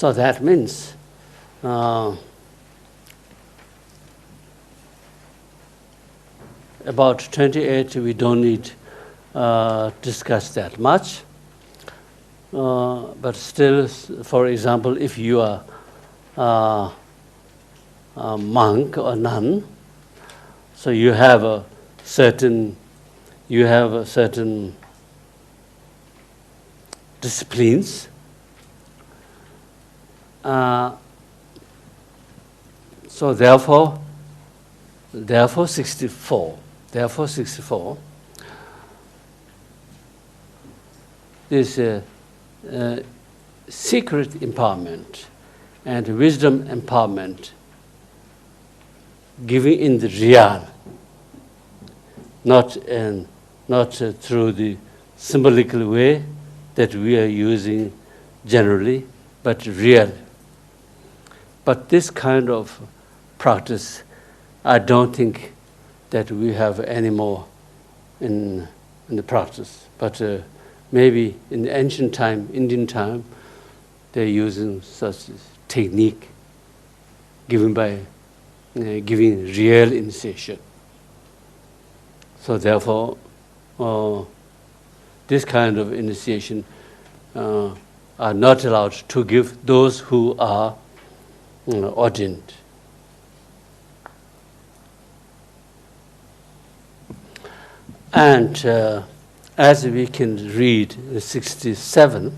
So that means about 28 we don't need discuss that much. But still, for example, if you are a monk or nun, so you have a certain disciplines. So therefore 64. This secret empowerment and wisdom empowerment giving in the real, not through the symbolical way that we are using generally, but real. But this kind of practice, I don't think that we have any more in the practice. But maybe in the ancient time, Indian time, they're using such technique given by giving real initiation. So therefore, this kind of initiation are not allowed to give those who are ordained. And as we can read in 67,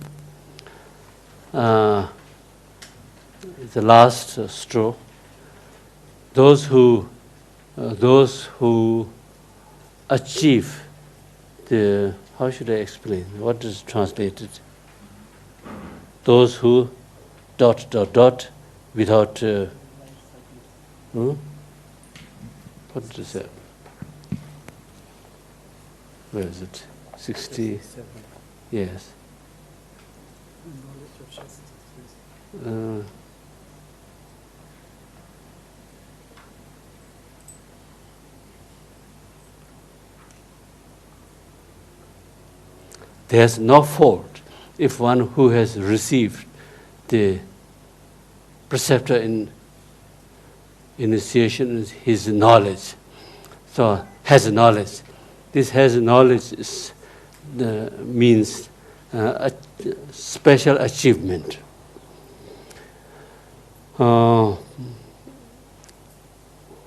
the last stroke, those who achieve the, how should I explain? What is translated? Those who ... without what is that? Where is it? 60. Yes. There's no fault if one who has received the preceptor in initiation, his knowledge, so has knowledge. This has knowledge is means a special achievement.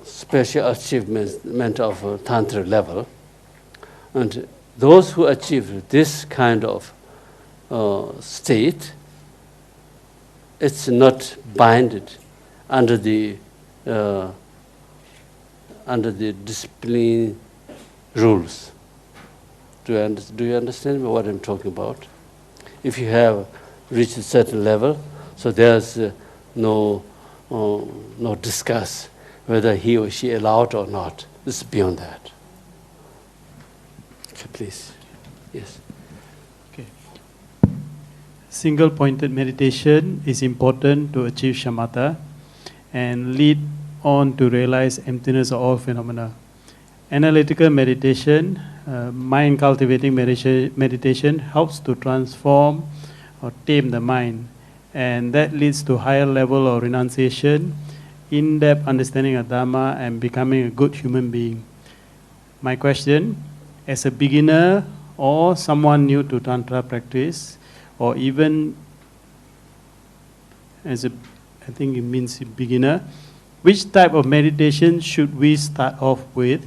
Special achievement of Tantra level. And those who achieve this kind of state, it's not binded under the discipline rules. Do you understand what I'm talking about? If you have reached a certain level, so there's no discuss whether he or she allowed or not. This is beyond that. Okay, please. Yes. Okay. Single-pointed meditation is important to achieve shamatha and lead on to realize emptiness of all phenomena. Analytical meditation, mind-cultivating meditation helps to transform or tame the mind, and that leads to higher level of renunciation, in-depth understanding of Dharma, and becoming a good human being. My question, as a beginner or someone new to Tantra practice, or even as I think it means beginner, which type of meditation should we start off with,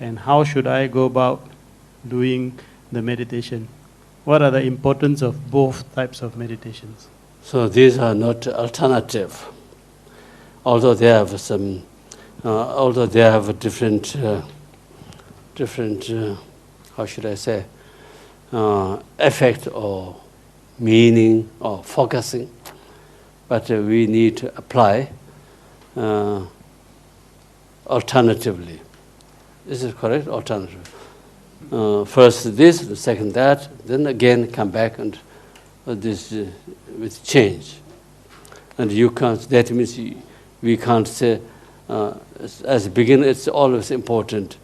and how should I go about doing the meditation? What are the importance of both types of meditations? So these are not alternative, although they have some, although they have a different, how should I say, effect or meaning or focusing, but we need to apply alternatively. Is it correct? Alternative. First this, second that, then again come back and this with change. And you can't, that means we can't say, as a beginner it's always important,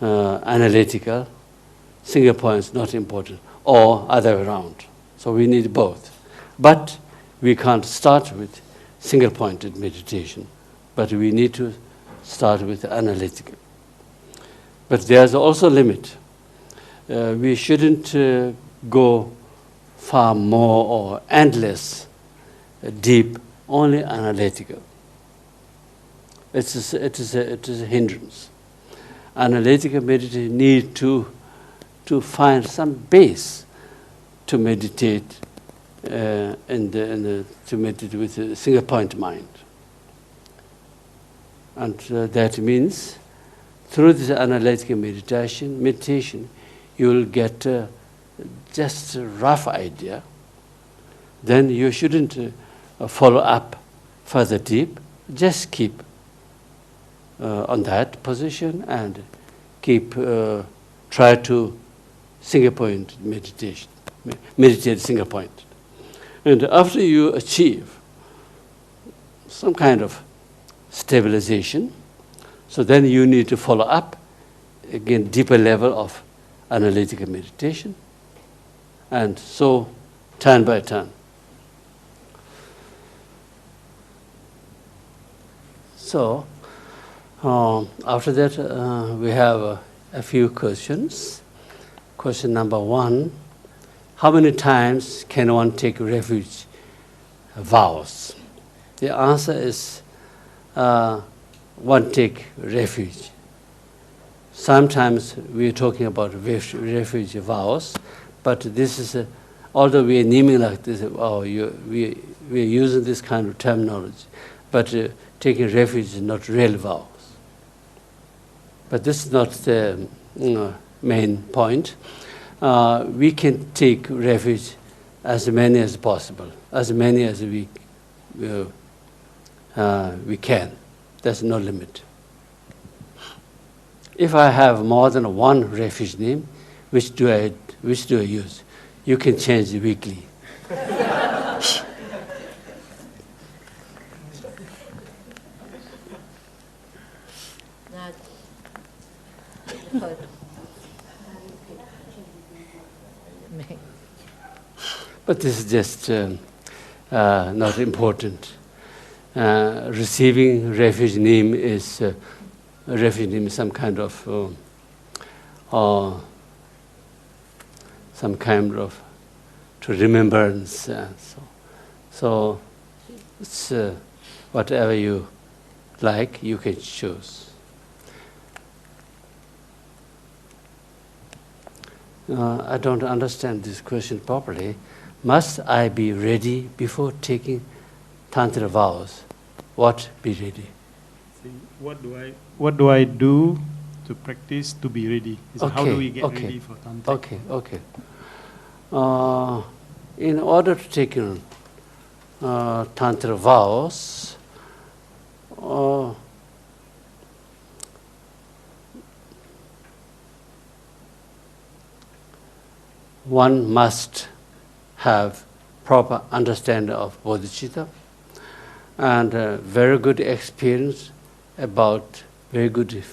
analytical, single point is not important, or other way around. So we need both. But we can't start with single-pointed meditation, but we need to start with analytical. But there's also a limit. We shouldn't go far more or endless, deep, only analytical. It is a hindrance. Analytical meditation need to find some base to meditate to meditate with a single point mind. And that means through this analytical meditation, you will get just a rough idea. Then you shouldn't follow up further deep. Just keep on that position and keep try to single point meditate single point. And after you achieve some kind of stabilization, so then you need to follow up again deeper level of analytical meditation, and so turn by turn. So after that we have a few questions. Question number 1, how many times can one take refuge vows? The answer is one take refuge. Sometimes we are talking about refuge vows, but this is, although we are naming like this, we are using this kind of terminology, but taking refuge is not real vows. But this is not the main point. We can take refuge as many as possible, as many as we can. There's no limit. If I have more than one refuge name, which do I use? You can change weekly. But this is just not important. Receiving refuge name is some kind of to remembrance. So it's whatever you like, you can choose. I don't understand this question properly. Must I be ready before taking Tantra vows? What be ready? What do I do to practice to be ready? How do we get ready for Tantra? Okay. In order to take Tantra vows, one must have proper understanding of bodhicitta and very good experience about very good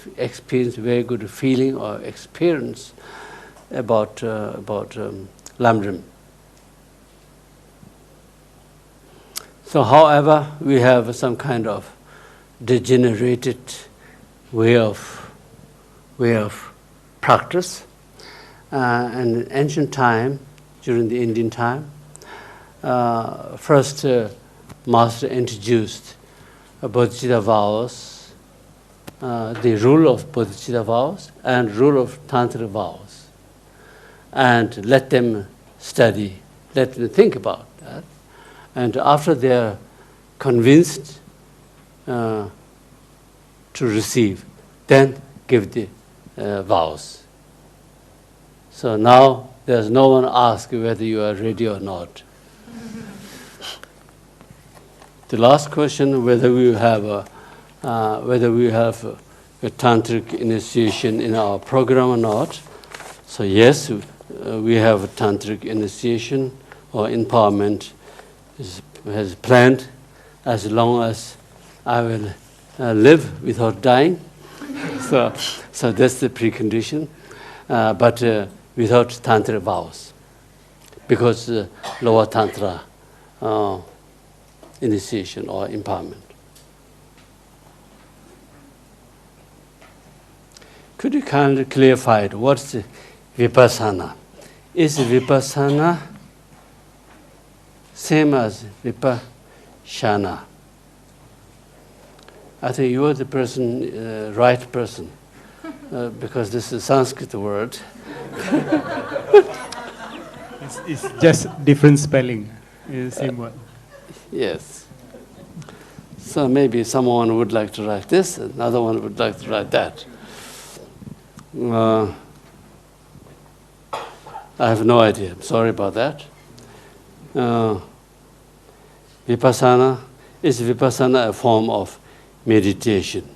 feeling or experience about Lamrim. So, however, we have some kind of degenerated way of practice. In ancient time, during the Indian time, first Master introduced bodhicitta vows, the rule of bodhicitta vows and rule of Tantra vows, and let them study, let them think about that. And after they are convinced to receive, then give the vows. So now there's no one ask whether you are ready or not. The last question, whether we have a tantric initiation in our program or not. So yes, we have a tantric initiation or empowerment has planned as long as I will live without dying. So that's the precondition. But without Tantra vows, because lower Tantra initiation or empowerment. Could you kindly clarify what's the vipassana? Is vipassana same as vipassana? I think you are the person, right person, because this is a Sanskrit word. It's just different spelling. It's the same word. Yes. So maybe someone would like to write this, another one would like to write that. I have no idea. I'm sorry about that. Vipassana, is vipassana a form of meditation?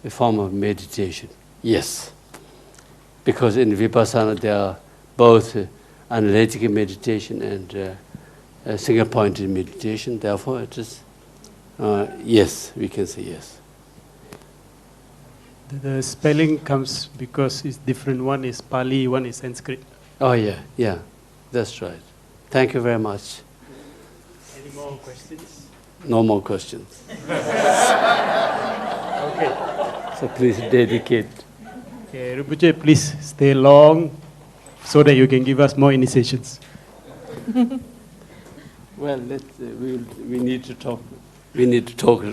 A form of meditation? Yes. Because in vipassana there are both analytic meditation and single-pointed meditation. Therefore, it is yes. We can say yes. The spelling comes because it's different. One is Pali, one is Sanskrit. Oh yeah, that's right. Thank you very much. Any more questions? No more questions. Okay. So please dedicate. Okay, Rinpoche, please stay long so that you can give us more initiations. Well, we need to talk. We need to talk